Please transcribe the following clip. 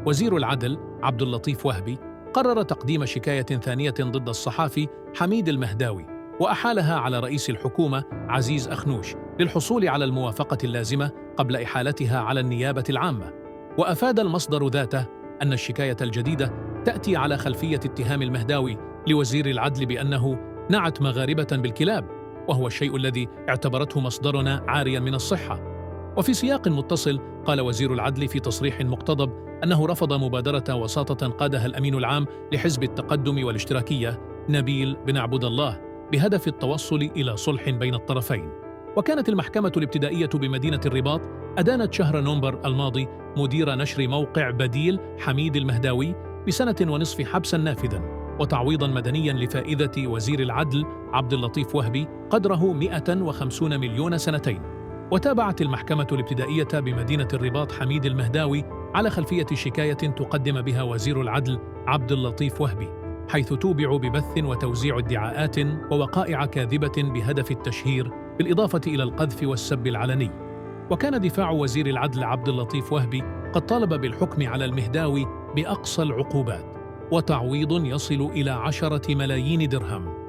وزير العدل عبد اللطيف وهبي قرر تقديم شكاية ثانية ضد الصحافي حميد المهداوي، وأحالها على رئيس الحكومة عزيز أخنوش للحصول على الموافقة اللازمة قبل إحالتها على النيابة العامة. وأفاد المصدر ذاته أن الشكاية الجديدة تأتي على خلفية اتهام المهداوي لوزير العدل بأنه نعت مغاربة بالكلاب، وهو الشيء الذي اعتبرته مصدرنا عارياً من الصحة. وفي سياق متصل قال وزير العدل في تصريح مقتضب أنه رفض مبادرة وساطة قادها الأمين العام لحزب التقدم والاشتراكية نبيل بن عبد الله بهدف التوصل إلى صلح بين الطرفين. وكانت المحكمة الابتدائية بمدينة الرباط أدانت شهر نوفمبر الماضي مدير نشر موقع بديل حميد المهداوي ب1.5 سنة حبساً نافذاً وتعويضاً مدنياً لفائدة وزير العدل عبد اللطيف وهبي قدره 150 مليون سنتين. وتابعت المحكمة الابتدائية بمدينة الرباط حميد المهداوي على خلفية شكاية تقدم بها وزير العدل عبد اللطيف وهبي، حيث توبع ببث وتوزيع ادعاءات ووقائع كاذبة بهدف التشهير بالإضافة إلى القذف والسب العلني. وكان دفاع وزير العدل عبد اللطيف وهبي قد طالب بالحكم على المهداوي بأقصى العقوبات وتعويض يصل إلى 10 ملايين درهم.